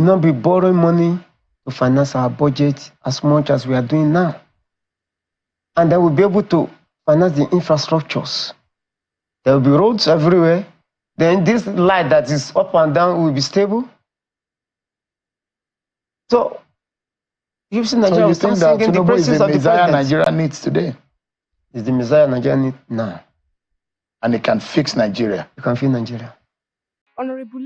not be borrowing money to finance our budget as much as we are doing now. And then we'll be able to finance the infrastructures. There will be roads everywhere. Then this light that is up and down will be stable. So, you think that Tinubu is the Messiah Nigeria needs today? Is the Messiah Nigeria needs now. And it can fix Nigeria. It can fix Nigeria. Honorable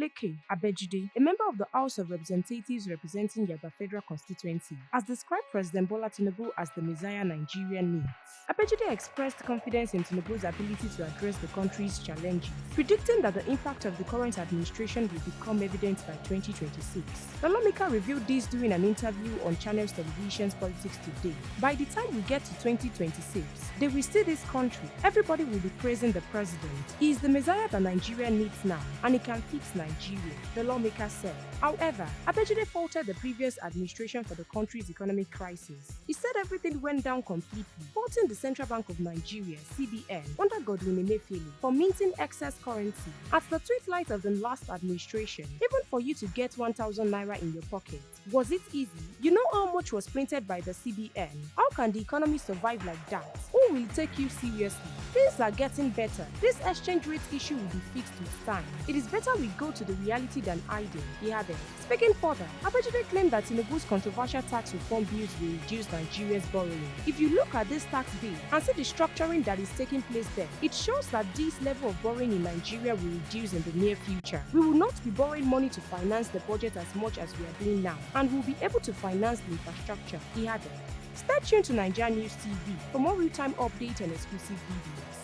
Abejide, a member of the House of Representatives representing Yaba Federal Constituency, has described President Bola Tinubu as the Messiah Nigeria needs. Abejide expressed confidence in Tinubu's ability to address the country's challenges, predicting that the impact of the current administration will become evident by 2026. The Lawmaker revealed this during an interview on Channels Television's Politics Today. By the time we get to 2026, they will see this country. Everybody will be praising the president. He is the Messiah that Nigeria needs now, and he can fix Nigeria, the Lawmaker said. However, Abejide faulted the previous administration for the country's economic crisis. He said everything went down completely, faulting the Central Bank of Nigeria, CBN, under Godwin Emefiele for minting excess currency. At the tweet light of the last administration, even for you to get 1,000 naira in your pocket, was it easy? You know how much was printed by the CBN? How can the economy survive like that? Who will take you seriously? Things are getting better. This exchange rate issue will be fixed with time. It is better we go to the reality than hiding, he added. Speaking further, Abejide claimed that Tinubu's controversial tax reform bills will reduce Nigeria's borrowing. If you look at this tax bill and see the structuring that is taking place there, it shows that this level of borrowing in Nigeria will reduce in the near future. We will not be borrowing money to finance the budget as much as we are doing now, and we'll be able to finance the infrastructure, he added. Stay tuned to NaijaNews TV for more real-time updates and exclusive videos.